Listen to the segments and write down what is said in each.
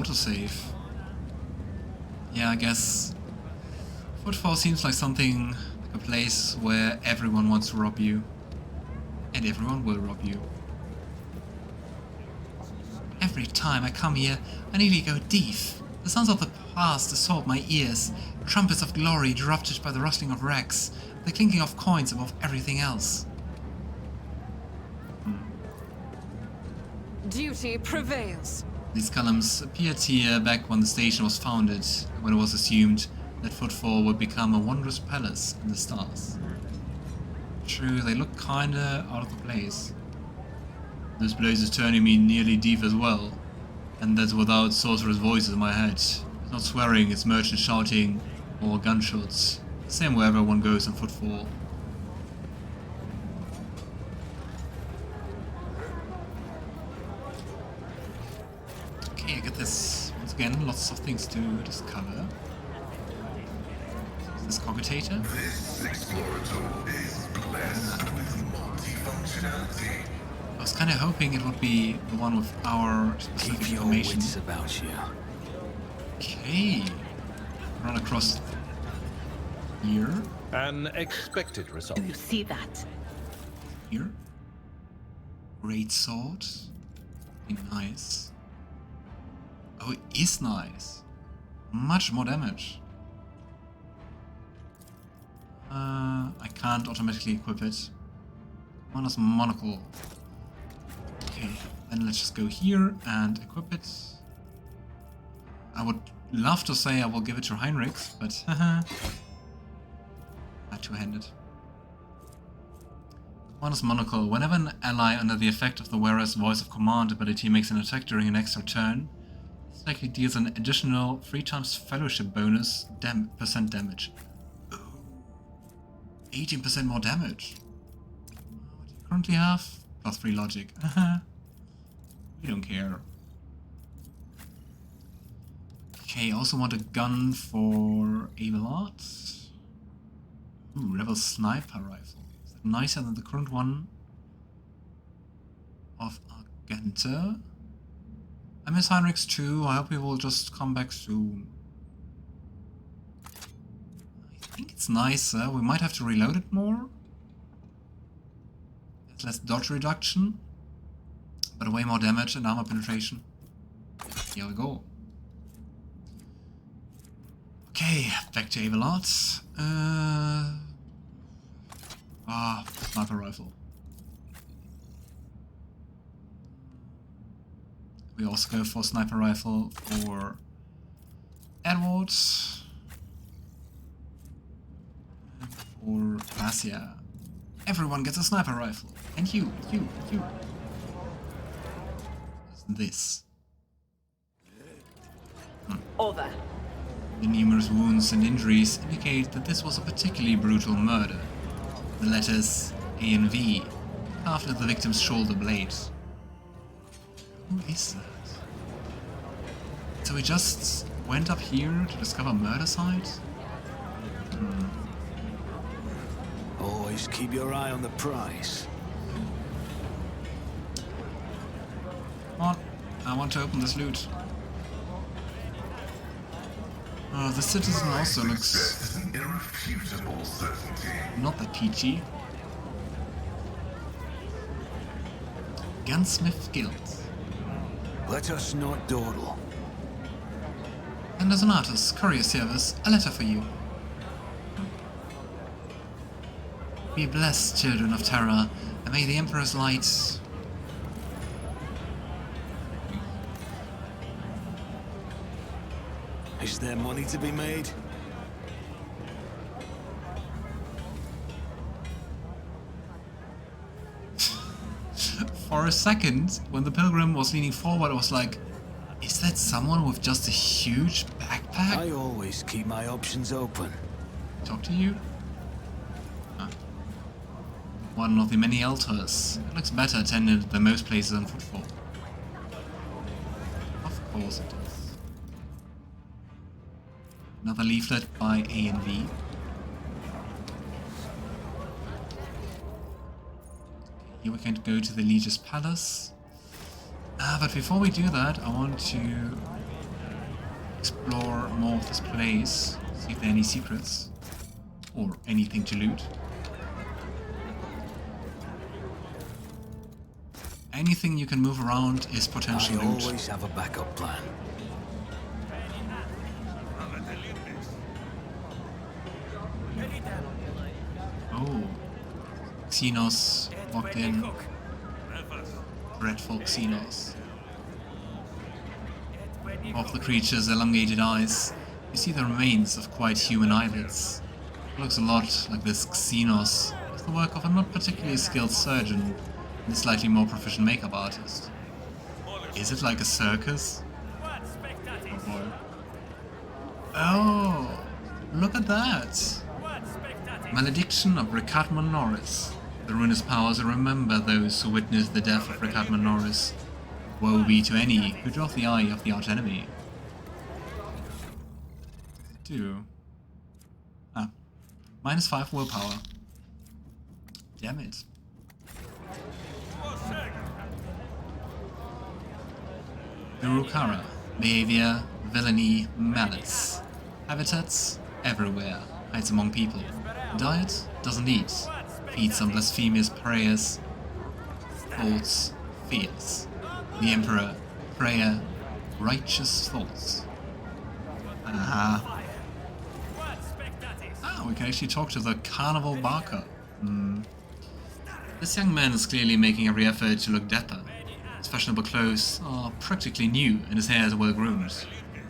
autosave. Yeah, I guess Footfall seems like something, like a place where everyone wants to rob you. And everyone will rob you. Every time I come here, I nearly go deaf. The sounds of the past assault my ears, trumpets of glory interrupted by the rustling of rags, the clinking of coins above everything else. Duty prevails. These columns appeared here back when the station was founded, when it was assumed that Footfall would become a wondrous palace in the stars. True, they look kinda out of the place. This place is turning me nearly deaf as well, and that's without sorcerer's voices in my head. It's not swearing, it's merchants shouting, or gunshots. Same wherever one goes on Footfall. Okay, I get this. Once again, lots of things to discover. This cogitator. This explorator is blessed with multifunctionality. I was kind of hoping it would be the one with our specific Keep your information. wits about you. Okay. Run across here. An expected result. Do you see that? Here. Great sword. Be nice. Oh, it is nice. Much more damage. I can't automatically equip it. Minus monocle. Okay, then let's just go here and equip it. I would love to say I will give it to Heinrix, but haha. Two-handed. Minus monocle. Whenever an ally under the effect of the wearer's voice of command ability makes an attack during an extra turn, this likely deals an additional 3 times fellowship bonus percent damage. 18% more damage. What do you currently have? Plus 3 logic. We don't care. Okay, I also want a gun for Abelard. Ooh, Rebel Sniper Rifle. Is that nicer than the current one of Argenta? I miss Heinrix too. I hope he will just come back soon. I think it's nicer. We might have to reload it more. It's less dodge reduction, but way more damage and armor penetration. Here we go. Okay, back to Abelard. Sniper rifle. We also go for sniper rifle for Edward. And for Cassia. Everyone gets a sniper rifle. And you. This. Over. The numerous wounds and injuries indicate that this was a particularly brutal murder. The letters A and V carved at the victim's shoulder blade. Who is that? So we just went up here to discover murder site? Always keep your eye on the prize. Come on, I want to open this loot. The citizen also looks Success is an irrefutable certainty. not that peachy. Gunsmith Guild. Let us not dawdle. And as an artist, courier service, a letter for you. Be blessed, children of Terra, and may the Emperor's light... Is there money to be made? For a second, when the pilgrim was leaning forward, I was like, is that someone with just a huge backpack? I always keep my options open. Talk to you? One of the many altars. It looks better attended than most places on Footfall. Of course it does. Another leaflet by A and V. Here we can go to the Liege's Palace. But before we do that, I want to explore more of this place, see if there are any secrets, or anything to loot. Anything you can move around is potential I loot. always have a backup plan. Oh, Xenos walked in. Dreadful Xenos. Of the creature's elongated eyes, you see the remains of quite human eyelids. It looks a lot like this Xenos is the work of a not particularly skilled surgeon and a slightly more proficient makeup artist. Is it like a circus? Oh boy. Oh, look at that! Malediction of Recatman Norris. The ruinous powers remember those who witnessed the death of Recatman Norris. Woe be to any who draw the eye of the archenemy. Do. Ah. -5 willpower. Damn it. Urukara. Behavior, villainy, malice. Habitats, everywhere. Hides among people. Diet, doesn't eat. Feeds on blasphemous prayers. Thoughts, fears. The Emperor, prayer, righteous thoughts. Ah, we can actually talk to the Carnival Barker. This young man is clearly making every effort to look dapper. His fashionable clothes are practically new and his hair is well groomed.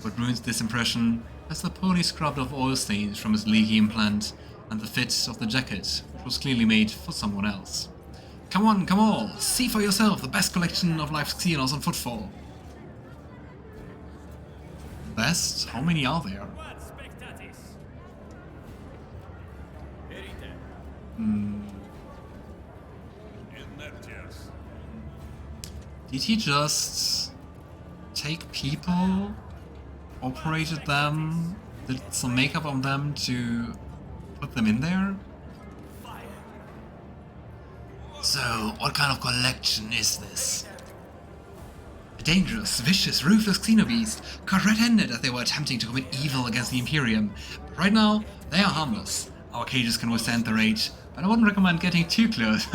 What ruins this impression is the poorly scrubbed off oil stains from his leaky implant and the fit of the jacket, which was clearly made for someone else. Come on, come all! See for yourself the best collection of life's Xenos on Footfall! Best? How many are there? Did he just take people, operated them, did some makeup on them to put them in there? So, what kind of collection is this? A dangerous, vicious, ruthless xenobeast, caught red-handed as they were attempting to commit evil against the Imperium. But right now, they are harmless. Our cages can withstand their rage, but I wouldn't recommend getting too close.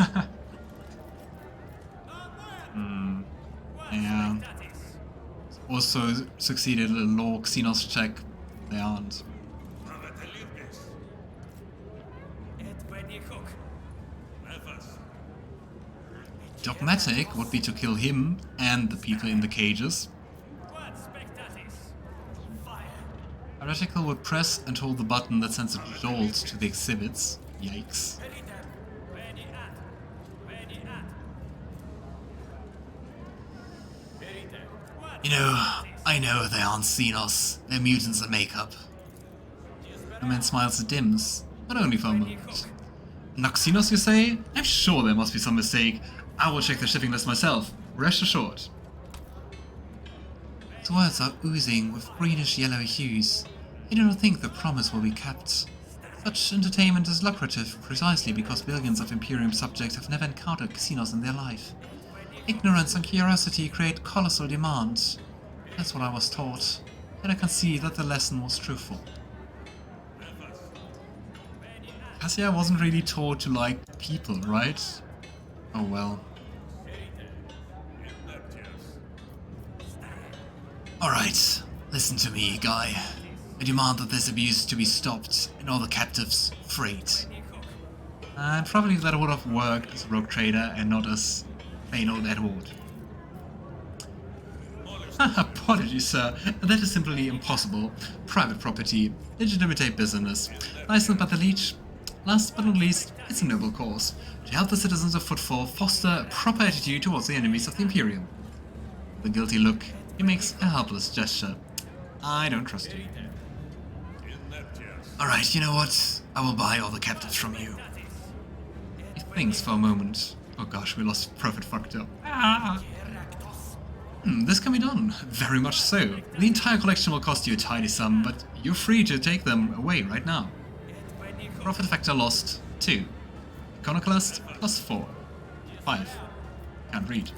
Yeah. Also succeeded in a law Xenos check. They aren't. Dogmatic would be to kill him and the people in the cages. Heretical would press and hold the button that sends a jolt to the exhibits. Yikes. You know, I know they aren't Xenos. They're mutants in makeup. The man smiles at Dims, but only for a moment. Not Xenos, you say? I'm sure there must be some mistake. I will check the shipping list myself. Rest assured. His words are oozing with greenish-yellow hues. I do not think the promise will be kept. Such entertainment is lucrative precisely because billions of Imperium subjects have never encountered Xenos in their life. Ignorance and curiosity create colossal demand. That's what I was taught, and I can see that the lesson was truthful. Cassia wasn't really taught to like people, right? Oh well. Alright, listen to me, guy. I demand that this abuse to be stopped and all the captives freed. And probably that would have worked as a rogue trader and not as plain old Edward. Apologies, sir. That is simply impossible. Private property, legitimate business, licensed by the Leech. Last but not least, it's a noble cause. To help the citizens of Footfall foster a proper attitude towards the enemies of the Imperium. With a guilty look, he makes a helpless gesture. I don't trust you. Alright, you know what? I will buy all the captives from you. He thinks for a moment. Oh gosh, we lost Prophet fucked up. This can be done. Very much so. The entire collection will cost you a tidy sum, but you're free to take them away right now. Profit factor lost 2. Iconoclast plus 4. 5. Can't read.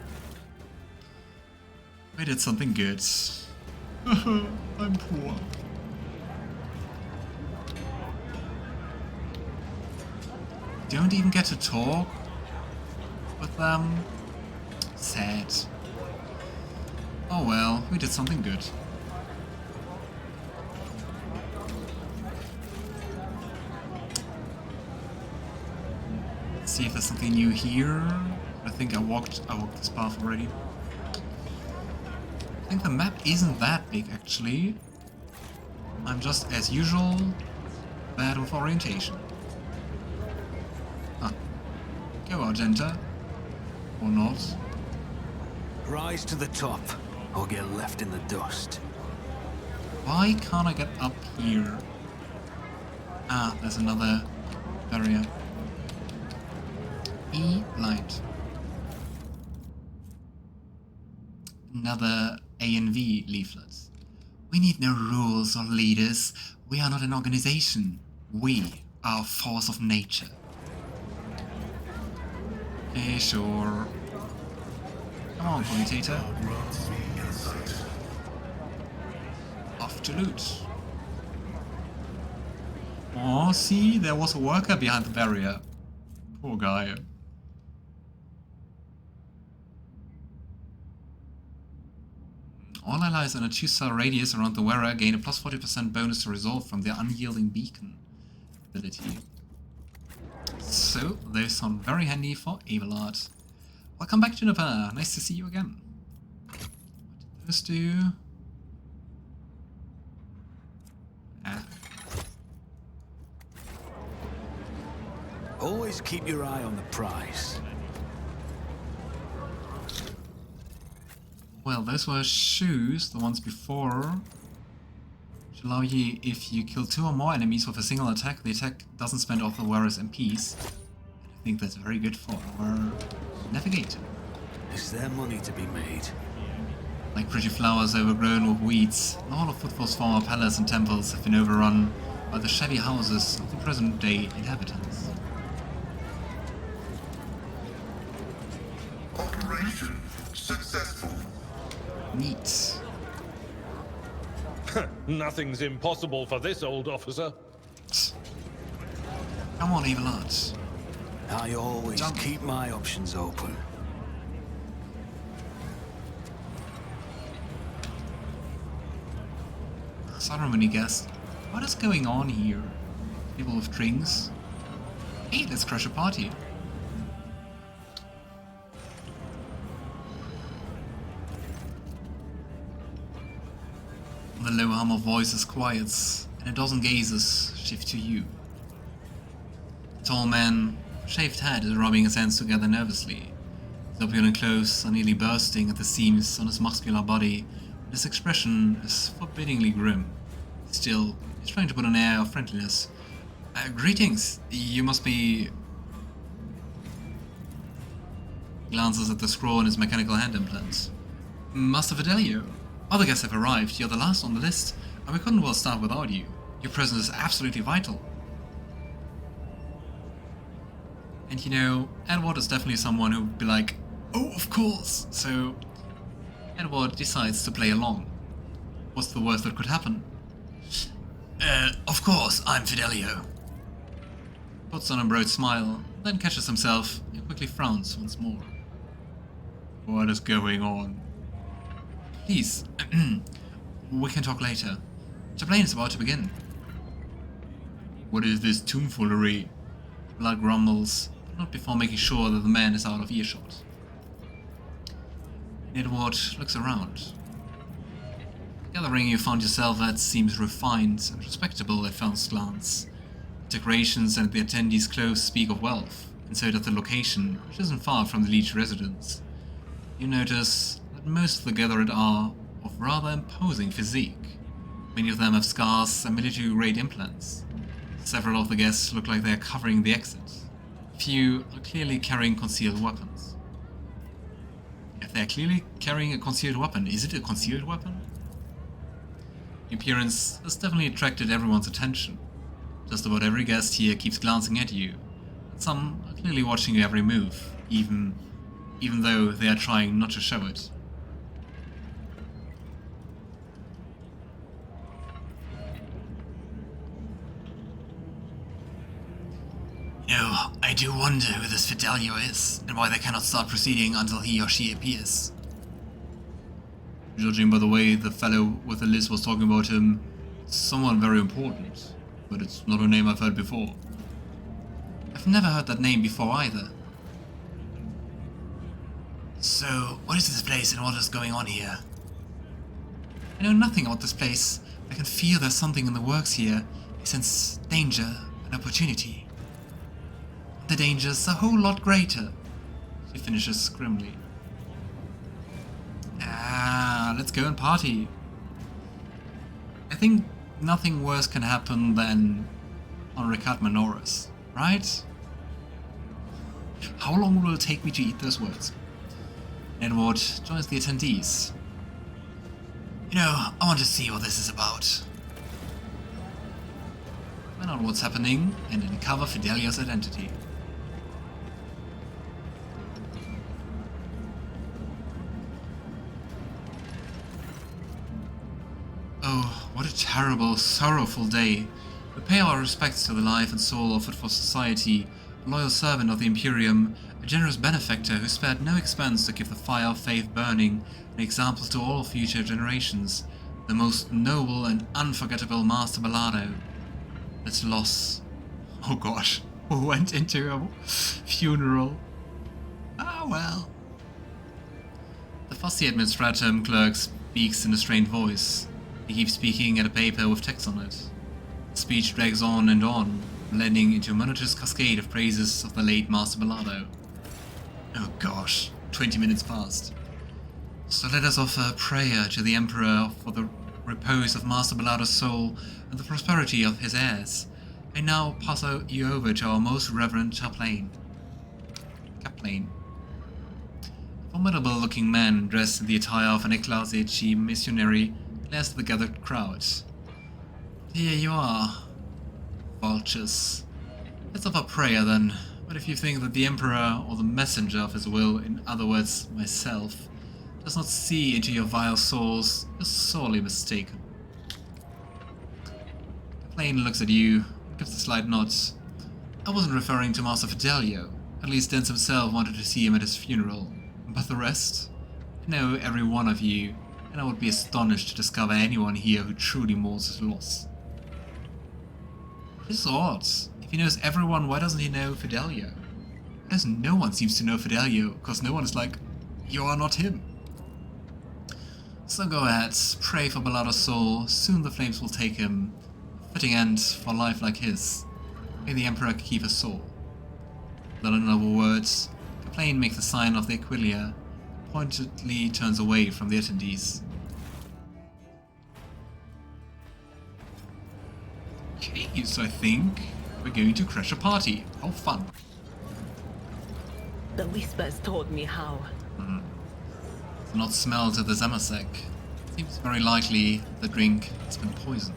We did something good. I'm poor. Don't even get to talk with them. Sad. Oh well, we did something good. Let's see if there's something new here. I think I walked this path already. I think the map isn't that big actually. I'm just, as usual, bad with orientation. Ah. Go Argenta. Or not. Rise to the top, or get left in the dust. Why can't I get up here? Ah, there's another barrier. E light. Another A and V leaflet. We need no rules or leaders. We are not an organization. We are a force of nature. Okay, sure. Come on, commentator. Grants me insight. Off to loot. Oh, see, there was a worker behind the barrier. Poor guy. All allies in a 2-star radius around the wearer gain a plus 40% bonus to resolve from their unyielding beacon ability. So, those sound very handy for Abelard. Welcome back, Juniper. Nice to see you again. What did those do? Ah. Always keep your eye on the prize. Well, those were shoes, the ones before. Which allow you, if you kill 2 or more enemies with a single attack, the attack doesn't spend all the wearer's MPs. And I think that's very good for our Navigator. Is there money to be made? Like pretty flowers overgrown with weeds, all of Footfall's former palaces and temples have been overrun by the shabby houses of the present-day inhabitants. Operation successful. Neat. Nothing's impossible for this old officer. Come on, Abelard. I always Jump. keep my options open. So I don't really guess. What is going on here? People with drinks? Hey, let's crash a party. The low hum of voices quiets, and a dozen gazes shift to you. The tall man, shaved head, is rubbing his hands together nervously. His opulent clothes are nearly bursting at the seams on his muscular body, and his expression is forbiddingly grim. Still, he's trying to put an air of friendliness. Greetings, you must be... He glances at the scroll on his mechanical hand implant. Master Fidelio. Other guests have arrived, you're the last on the list, and we couldn't well start without you. Your presence is absolutely vital. And you know, Edward is definitely someone who would be like, oh, of course! So, Edward decides to play along. What's the worst that could happen? Of course, I'm Fidelio. Puts on a broad smile, then catches himself and quickly frowns once more. What is going on? Please, we can talk later. The plane is about to begin. What is this tomfoolery? Blood grumbles, but not before making sure that the man is out of earshot. Edward looks around. The gathering you found yourself at seems refined and respectable at first glance. The decorations and the attendees' clothes speak of wealth, and so does the location, which isn't far from the Liege residence. You notice that most of the gathered are of rather imposing physique. Many of them have scars and military-grade implants. Several of the guests look like they are covering the exit. Few are clearly carrying concealed weapons. If they are clearly carrying a concealed weapon, is it a concealed weapon? The appearance has definitely attracted everyone's attention. Just about every guest here keeps glancing at you, and some are clearly watching your every move, even though they are trying not to show it. No, I do wonder who this Fidelio is, and why they cannot start proceeding until he or she appears. Judging by the way the fellow with the list was talking about him, it's someone very important, but it's not a name I've heard before. I've never heard that name before either. So, what is this place and what is going on here? I know nothing about this place. I can feel there's something in the works here. I sense danger and opportunity. The danger's a whole lot greater. She finishes grimly. Let's go and party. I think nothing worse can happen than on Recat Manoras, right? How long will it take me to eat those words? Edward joins the attendees. You know, I want to see what this is about. Find out what's happening and uncover Fidelio's identity. Oh, what a terrible, sorrowful day. We pay our respects to the life and soul of Footfall Society, a loyal servant of the Imperium, a generous benefactor who spared no expense to keep the fire of faith burning, an example to all future generations, the most noble and unforgettable Master Bellardo. Its loss. Oh gosh, who went into a funeral? Ah well. The fussy administratum clerk speaks in a strained voice. He keeps speaking at a paper with text on it. The speech drags on, blending into a monotonous cascade of praises of the late Master Bellardo. Oh gosh, 20 minutes passed. So let us offer prayer to the Emperor for the repose of Master Bellardo's soul and the prosperity of his heirs. I now pass you over to our most reverend chaplain. A formidable-looking man dressed in the attire of an ecclesiarchy missionary glares at the gathered crowd. Here you are, vultures. Let's offer prayer then, but if you think that the Emperor or the messenger of his will, in other words, myself, does not see into your vile souls, you're sorely mistaken. The plane looks at you, gives a slight nod. I wasn't referring to Master Fidelio. At least Dance himself wanted to see him at his funeral. But the rest? I know every one of you, and I would be astonished to discover anyone here who truly mourns his loss. It's odd. If he knows everyone, why doesn't he know Fidelio? Because no one seems to know Fidelio, because no one is like, you are not him. So go ahead, pray for Bellardo's soul, soon the flames will take him. A fitting end for life like his. May the Emperor keep his soul. Without another words, the plane makes the sign of the Aquilia, pointedly turns away from the attendees. Okay, so I think we're going to crash a party. How fun. The whispers told me how. It's not smell to the Zamasek. Seems very likely the drink has been poisoned.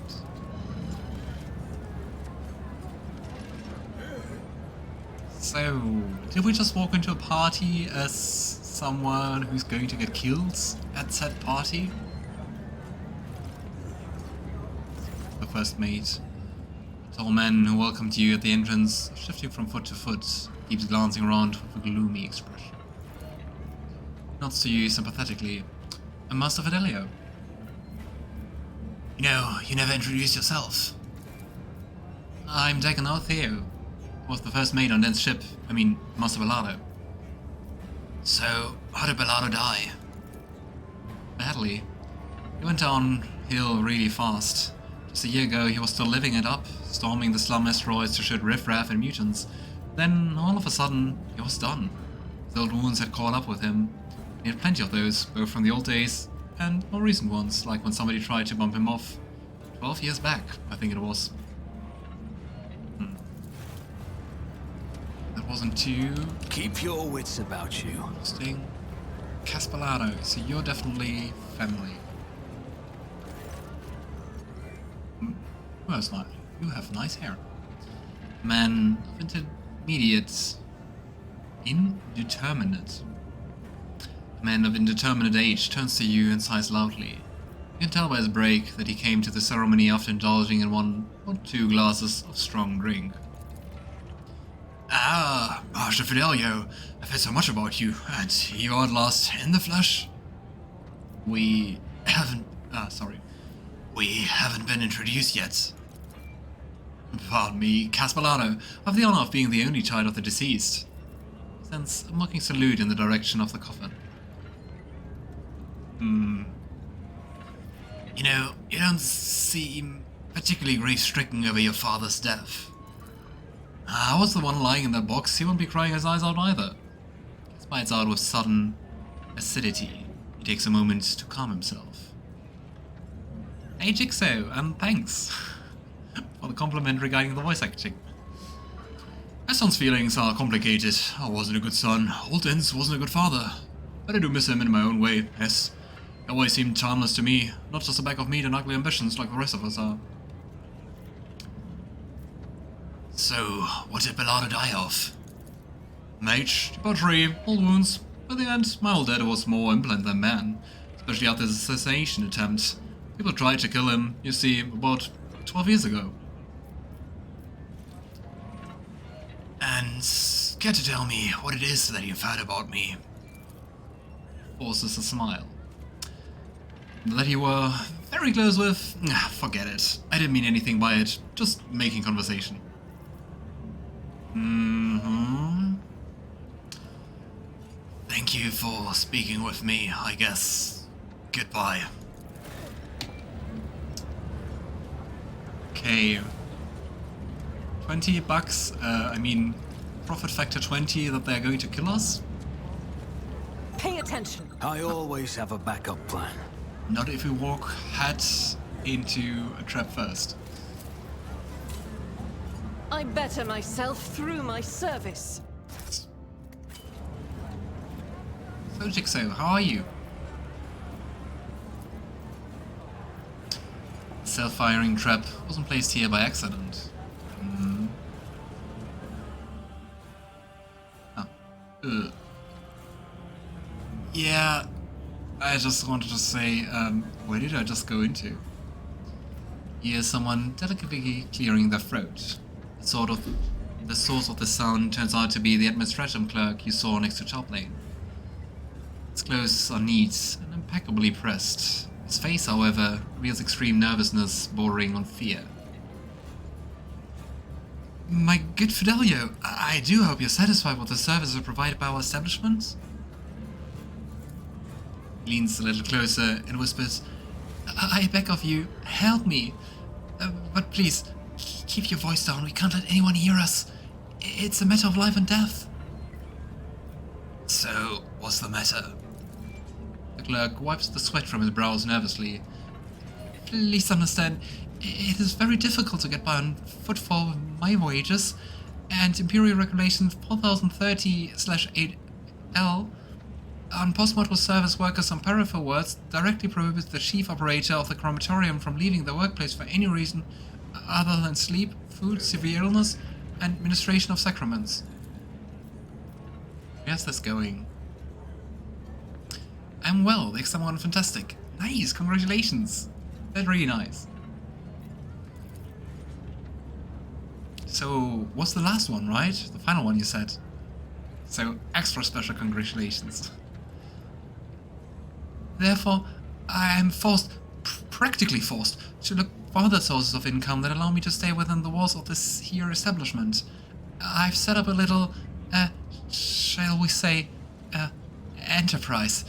So, did we just walk into a party as someone who's going to get killed at said party? The first mate. The tall man who welcomed you at the entrance, shifting from foot to foot, keeps glancing around with a gloomy expression. Nods to you sympathetically. And Master Fidelio. You know, you never introduced yourself. I'm Decanor Theo. Was the first mate on Den's ship, Master Bellardo. So, how did Bellardo die? Badly. He went downhill really fast. Just a year ago he was still living it up, storming the slum asteroids to shoot riffraff and mutants. Then, all of a sudden, he was done. His old wounds had caught up with him. He had plenty of those, both from the old days and more recent ones, like when somebody tried to bump him off 12 years back, I think it was. That wasn't too... Keep your wits about you. Interesting. Casperlado, so you're definitely family. Most likely. You have nice hair. Man of intermediate... Indeterminate. A man of indeterminate age turns to you and sighs loudly. You can tell by his break that he came to the ceremony after indulging in 1 or 2 glasses of strong drink. Master Fidelio, I've heard so much about you, and you are at last in the flesh. We haven't been introduced yet. Pardon me, Casbalano. I have the honor of being the only child of the deceased. Sends a mocking salute in the direction of the coffin. You know, you don't seem particularly grief-stricken over your father's death. I was the one lying in that box. He won't be crying his eyes out either. He spites out with sudden acidity. He takes a moment to calm himself. Hey Jigsaw, and thanks for the compliment regarding the voice acting. My son's feelings are complicated. I wasn't a good son. Old Ince wasn't a good father. But I do miss him in my own way, yes. He always seemed harmless to me, not just a bag of meat and ugly ambitions like the rest of us are. So, what did Abelard die of? Mage, debauchery, old wounds. By the end, my old dad was more implant than man, especially after his assassination attempt. People tried to kill him, you see, about 12 years ago. And care to tell me what it is that you've heard about me? Forces a smile. That you were very close with? Forget it. I didn't mean anything by it, just making conversation. Thank you for speaking with me, I guess. Goodbye. Okay. $20, I mean, profit factor 20 that they're going to kill us? Pay attention. I always have a backup plan. Not if we walk head into a trap first. I better myself through my service. So Jigsaw, how are you? The self-firing trap wasn't placed here by accident. Yeah, I just wanted to say, where did I just go into? Here's someone delicately clearing their throat. The source of the sound turns out to be the administration clerk you saw next to Toplane. His clothes are neat and impeccably pressed. His face, however, reveals extreme nervousness bordering on fear. My good Fidelio, I do hope you're satisfied with the services provided by our establishment. He leans a little closer and whispers, I beg of you, help me. But please, keep your voice down. We can't let anyone hear us. It's a matter of life and death. So, what's the matter? The clerk wipes the sweat from his brows nervously. Please understand, it is very difficult to get by on Footfall with my wages, and Imperial Regulation 4030/8L on post-mortal service workers on peripheral works directly prohibits the chief operator of the crematorium from leaving the workplace for any reason other than sleep, food, severe illness, and administration of sacraments. Where's this going? I'm well, thanks someone fantastic. Nice, congratulations. That's really nice. So, what's the last one, right? The final one you said. So, extra special congratulations. Therefore, I am practically forced, to look for other sources of income that allow me to stay within the walls of this here establishment. I've set up a little, shall we say, enterprise.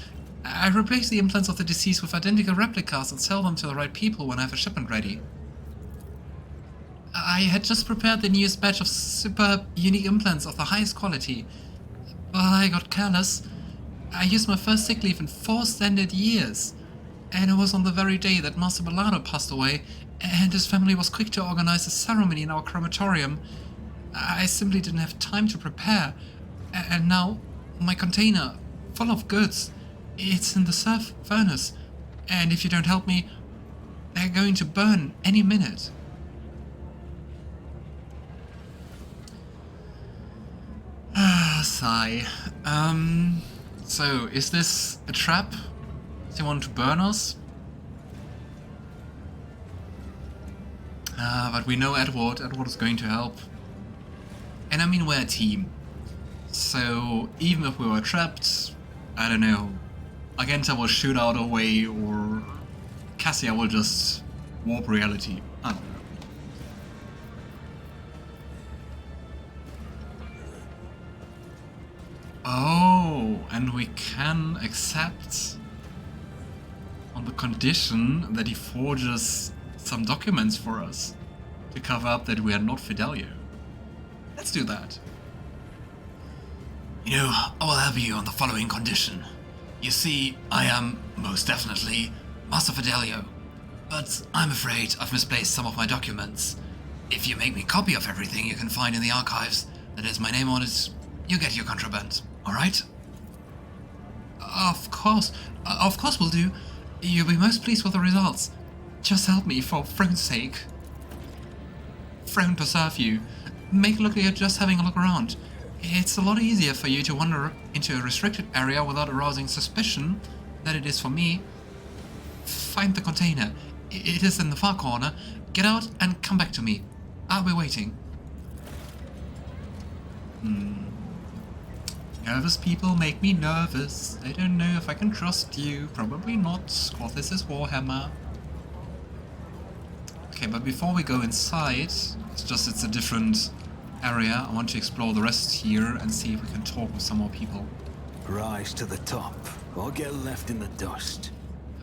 I replace the implants of the deceased with identical replicas and sell them to the right people when I have a shipment ready. I had just prepared the newest batch of superb, unique implants of the highest quality, but I got careless. I used my first sick leave in 4 standard years, and it was on the very day that Master Bellardo passed away, and his family was quick to organize a ceremony in our crematorium. I simply didn't have time to prepare, and now my container, full of goods, it's in the surf furnace, and if you don't help me, they're going to burn any minute. Sigh. So, is this a trap? Does he want to burn us? But we know Edward. Edward is going to help. And I mean, we're a team. So even if we were trapped, I don't know, Argenta will shoot out a way, or Cassia will just warp reality. I don't know. Oh, and we can accept on the condition that he forges some documents for us to cover up that we are not Fidelio. Let's do that. You know, I will have you on the following condition. You see, I am, most definitely, Master Fidelio, but I'm afraid I've misplaced some of my documents. If you make me a copy of everything you can find in the archives that has my name on it, you get your contraband, alright? Of course we'll do. You'll be most pleased with the results. Just help me, for Throne's sake. Throne preserve you. Make it look like you're just having a look around. It's a lot easier for you to wander into a restricted area without arousing suspicion than it is for me. Find the container. It is in the far corner. Get out and come back to me. I'll be waiting. Nervous people make me nervous. I don't know if I can trust you. Probably not, because this is Warhammer. Okay, but before we go inside, it's a different area. I want to explore the rest here and see if we can talk with some more people. Rise to the top, or get left in the dust.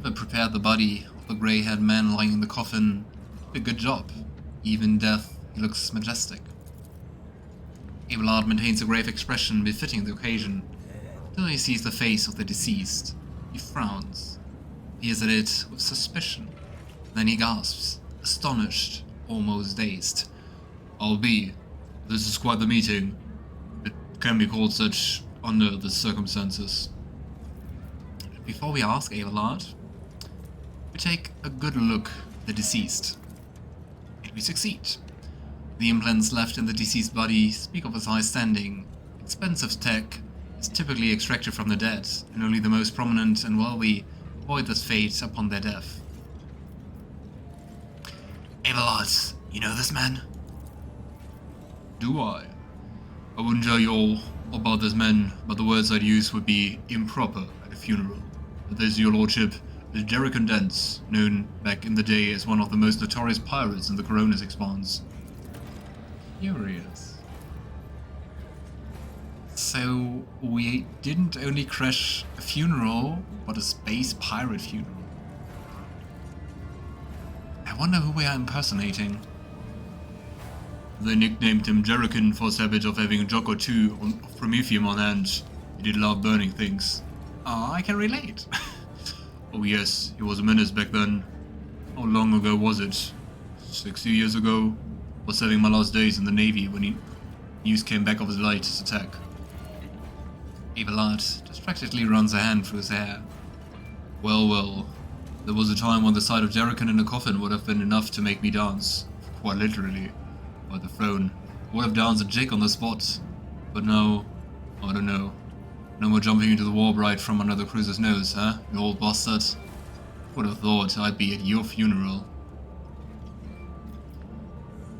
I've prepared the body of the grey-haired man lying in the coffin. A good job. Even in death, he looks majestic. Abelard maintains a grave expression befitting the occasion, till he sees the face of the deceased. He frowns, peers at it with suspicion. Then he gasps, astonished, almost dazed. This is quite the meeting. It can be called such under the circumstances. Before we ask Abelard, we take a good look at the deceased. And we succeed. The implants left in the deceased body speak of his high standing. Expensive tech is typically extracted from the dead, and only the most prominent and wealthy avoid this fate upon their death. Abelard, you know this man? Do I? I wouldn't tell you all about this man, but the words I'd use would be improper at a funeral. But this, your lordship, is Derek Dance, known back in the day as one of the most notorious pirates in the Koronus Expanse. Curious. So, we didn't only crash a funeral, but a space pirate funeral. I wonder who we are impersonating. They nicknamed him Jerican for his habit of having a jug or two of Promethium on hand. He did love burning things. Ah, I can relate. Oh yes, he was a menace back then. How long ago was it? 60 years ago? I was having my last days in the Navy when news came back of his latest attack. Abelard distractedly runs a hand through his hair. Well, there was a time when the sight of Jerican in a coffin would have been enough to make me dance. Quite literally. By the throne. I would have danced a jig on the spot. But no, I don't know. No more jumping into the warp right from under the cruiser's nose, huh? You old bastard. Would have thought I'd be at your funeral.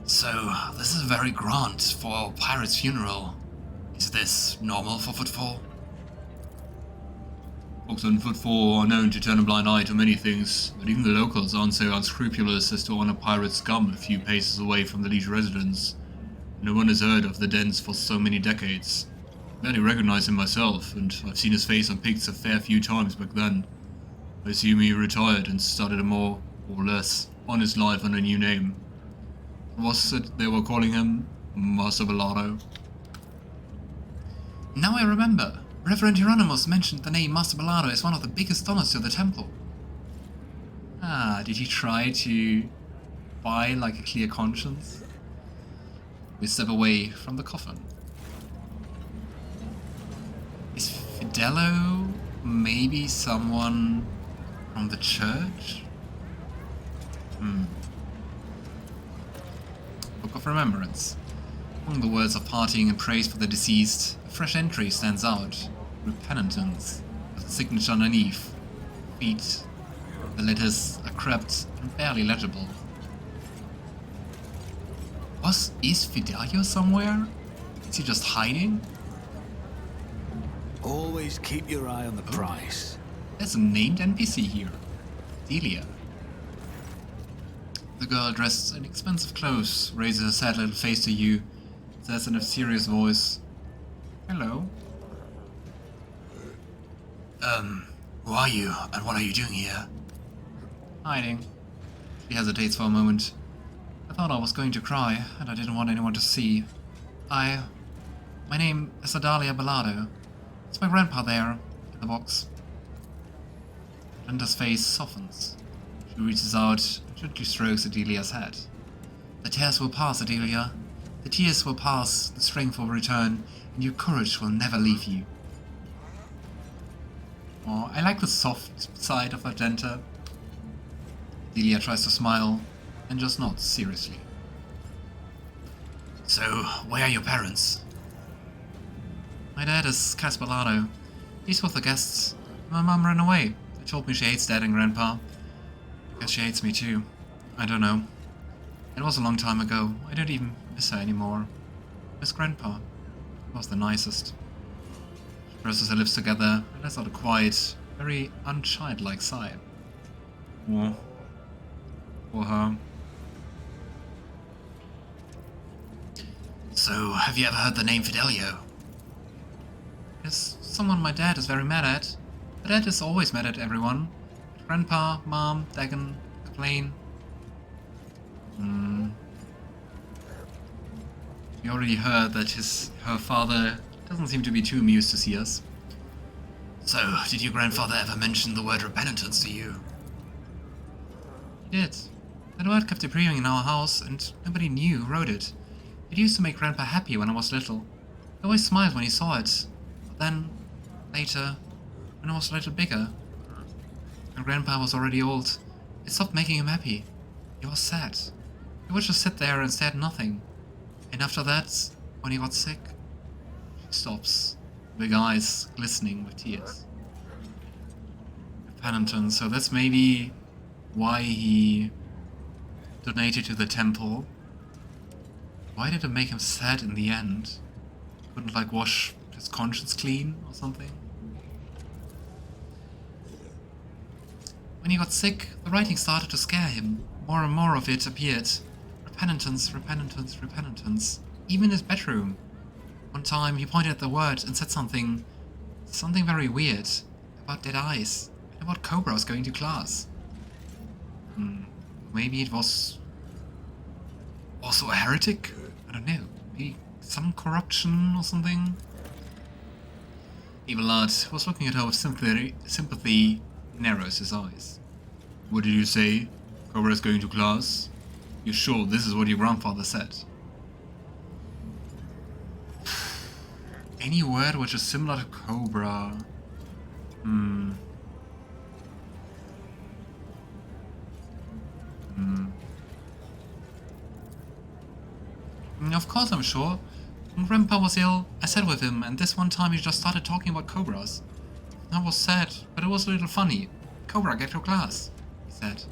So, this is very grand for a pirate's funeral. Is this normal for Footfall? Folks on Footfall are known to turn a blind eye to many things, but even the locals aren't so unscrupulous as to honor pirate scum a few paces away from the liege residence. No one has heard of the dens for so many decades. I barely recognize him myself, and I've seen his face on pics a fair few times back then. I assume he retired and started a more or less honest life under a new name. Was it they were calling him Master Abelard? Now I remember. Reverend Hieronymus mentioned the name Master Abelard is one of the biggest donors to the temple. Ah, did he try to buy like a clear conscience? We step away from the coffin. Is Fidelio maybe someone from the church? Book of Remembrance. Among the words of parting and praise for the deceased, a fresh entry stands out. Repenitance, with a signature underneath. Feet. The letters are cramped and barely legible. Is Fidelio somewhere? Is he just hiding? Always keep your eye on the prize. There's a named NPC here. Delia. The girl dressed in expensive clothes raises her sad little face to you, says in a serious voice, "Hello." Who are you, and what are you doing here? Hiding. She hesitates for a moment. I thought I was going to cry, and I didn't want anyone to see. My name is Adalia Bellardo. It's my grandpa there, in the box. Linda's face softens. She reaches out and gently strokes Adelia's head. The tears will pass, Adelia. The tears will pass, the strength will return, and your courage will never leave you. Oh, I like the soft side of Argenta. Delia tries to smile, and just nods seriously. So, where are your parents? My dad is Casperlado. He's with the guests. My mom ran away. She told me she hates Dad and Grandpa. I guess she hates me too. I don't know. It was a long time ago. I don't even miss her anymore. Miss Grandpa. He was the nicest. She presses her lips together and lets out a quiet, very unchildlike sigh. Oh. For her. So, have you ever heard the name Fidelio? It's someone my dad is very mad at. My dad is always mad at everyone. Grandpa, Mom, Dagon, Kaplane. We already heard that her father doesn't seem to be too amused to see us. So, did your grandfather ever mention the word repentance to you? He did. That word kept appearing in our house, and nobody knew who wrote it. It used to make Grandpa happy when I was little. He always smiled when he saw it. But then, later, when I was a little bigger, and Grandpa was already old, it stopped making him happy. He was sad. He would just sit there and stare at nothing. And after that, when he got sick, she stops, big eyes glistening with tears. Penitence, so that's maybe why he donated to the temple. Why did it make him sad in the end? Couldn't like wash his conscience clean or something? When he got sick, the writing started to scare him. More and more of it appeared. Repentance, repentance, repentance. Even in his bedroom. One time he pointed at the word and said something very weird. About dead eyes. And about cobras going to class. Maybe it was also a heretic? I don't know. Maybe some corruption or something? Abelard was looking at her with sympathy narrows his eyes. What did you say? Cobra is going to class? You sure this is what your grandfather said? Any word which is similar to cobra? Of course I'm sure. When Grandpa was ill, I sat with him, and this one time he just started talking about cobras. I was sad, but it was a little funny. Cobra, get your class, he said.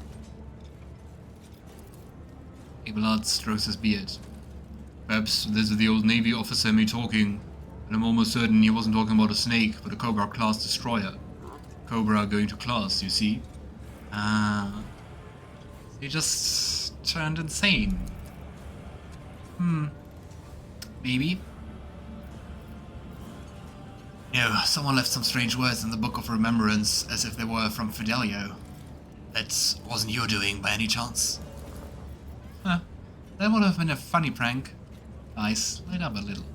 Abelard strokes his beard. Perhaps this is the old Navy officer me talking, and I'm almost certain he wasn't talking about a snake, but a Cobra class destroyer. Cobra going to class, you see? Ah. He just turned insane. Maybe. No, someone left some strange words in the Book of Remembrance, as if they were from Fidelio. That wasn't your doing, by any chance? Huh. That would have been a funny prank. Guys, light up a little.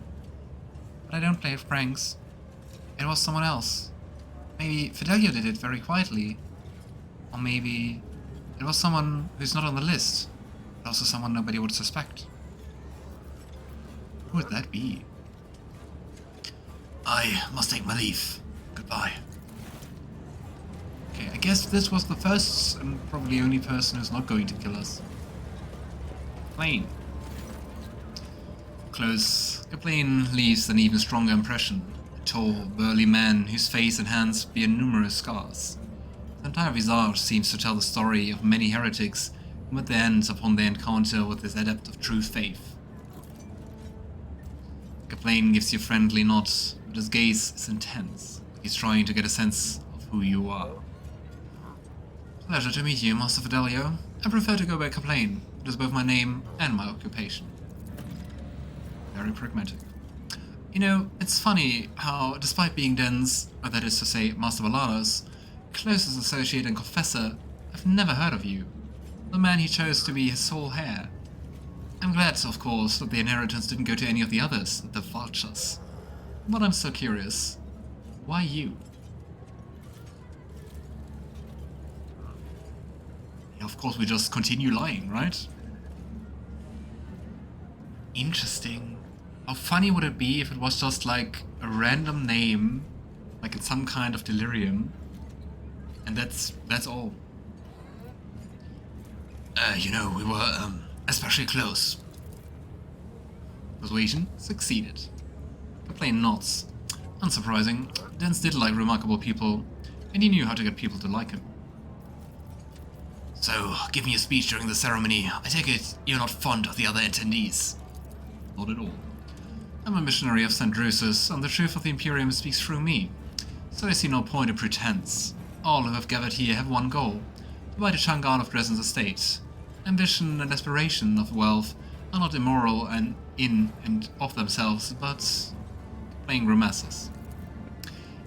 But I don't play pranks. It was someone else. Maybe Fidelio did it very quietly. Or maybe it was someone who's not on the list, but also someone nobody would suspect. Who would that be? I must take my leave. Goodbye. Okay, I guess this was the first and probably only person who's not going to kill us. Kaplane. Close. Kaplane leaves an even stronger impression. A tall, burly man whose face and hands bear numerous scars. His entire visage seems to tell the story of many heretics who met their ends upon their encounter with this adept of true faith. Kaplane gives you a friendly nod, but his gaze is intense. He's trying to get a sense of who you are. Pleasure to meet you, Master Fidelio. I prefer to go by Kaplane. It is both my name and my occupation. Very pragmatic. You know, it's funny how, despite being Den's, or that is to say, Master Valados, closest associate and confessor, I've never heard of you. The man he chose to be his sole heir. I'm glad, of course, that the inheritance didn't go to any of the others, the vultures. But I'm so curious. Why you? Yeah, of course we just continue lying, right? Interesting. How funny would it be if it was just like a random name, like it's some kind of delirium, and that's all. You know, we were especially close. Persuasion succeeded. Kaplane nods. Unsurprising, Dens did like remarkable people, and he knew how to get people to like him. So, give me a speech during the ceremony. I take it you're not fond of the other attendees. Not at all. I'm a missionary of St. Drusus, and the truth of the Imperium speaks through me. So I see no point in pretense. All who have gathered here have one goal: to buy the chunk out of Dresden's estate. Ambition and aspiration of wealth are not immoral and in and of themselves, but playing grimaces.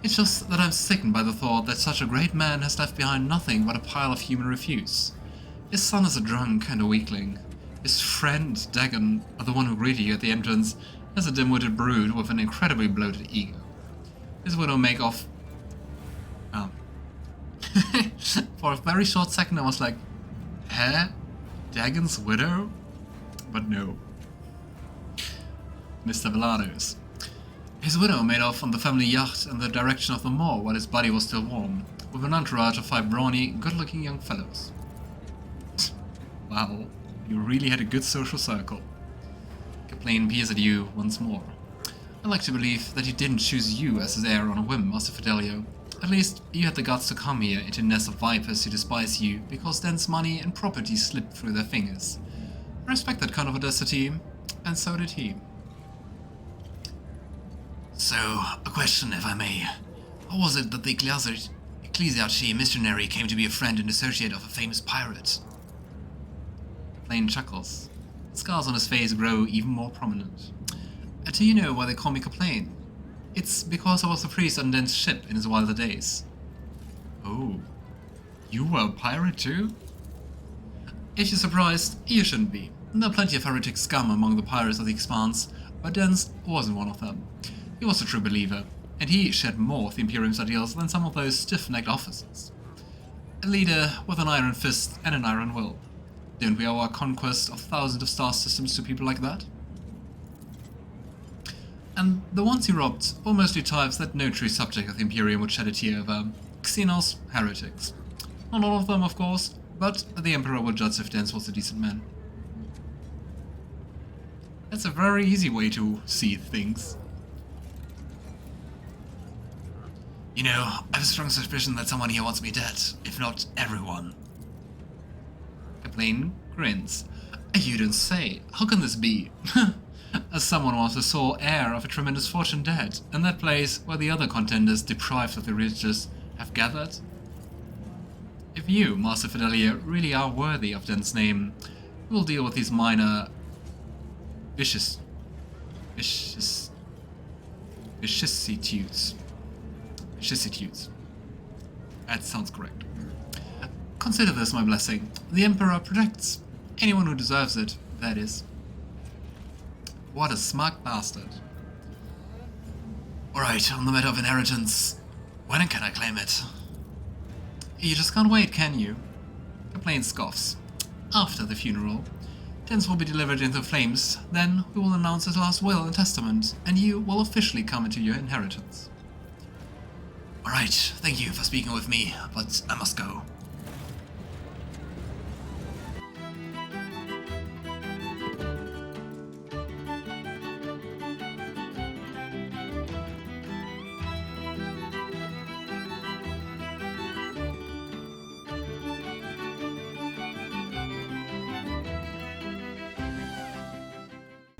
It's just that I'm sickened by the thought that such a great man has left behind nothing but a pile of human refuse. His son is a drunk and a weakling. His friend, Dagon, the one who greeted you at the entrance, is a dim-witted brood with an incredibly bloated ego. His widow make off... For a very short second I was like, huh? Dagon's widow? But no. Mr. Valados. His widow made off on the family yacht in the direction of the moor while his body was still warm, with an entourage of 5 brawny, good-looking young fellows. Wow, you really had a good social circle. Kaplane peers at you once more. I like to believe that he didn't choose you as his heir on a whim, Master Fidelio. At least, you had the guts to come here into a nest of vipers who despise you because Den's money and property slipped through their fingers. I respect that kind of audacity, and so did he. So, a question, if I may. How was it that the Ecclesiarchy missionary came to be a friend and associate of a famous pirate? Kaplane chuckles. The scars on his face grow even more prominent. Do you know why they call me Kaplane? It's because I was a priest on Den's ship in his wilder days. Oh, you were a pirate too? If you're surprised, you shouldn't be. There are plenty of heretic scum among the pirates of the Expanse, but Den's wasn't one of them. He was a true believer, and he shared more of the Imperium's ideals than some of those stiff-necked officers. A leader with an iron fist and an iron will. Don't we owe our conquest of thousands of star systems to people like that? And the ones he robbed were mostly types that no true subject of the Imperium would shed a tear over. Xenos, heretics. Not all of them, of course, but the Emperor would judge if Dens was a decent man. That's a very easy way to see things. You know, I have a strong suspicion that someone here wants me dead, if not everyone. Kaplane grins. You don't say. How can this be? As someone was the sole heir of a tremendous fortune dead, and that place where the other contenders deprived of the riches have gathered? If you, Master Fidelia, really are worthy of Den's name, we will deal with these minor vicissitudes. That sounds correct. Consider this my blessing. The Emperor protects anyone who deserves it, that is. What a smug bastard. Alright, on the matter of inheritance, when can I claim it? You just can't wait, can you? Kaplane scoffs. After the funeral, Dens will be delivered into flames, then we will announce his last will and testament, and you will officially come into your inheritance. Alright, thank you for speaking with me, but I must go.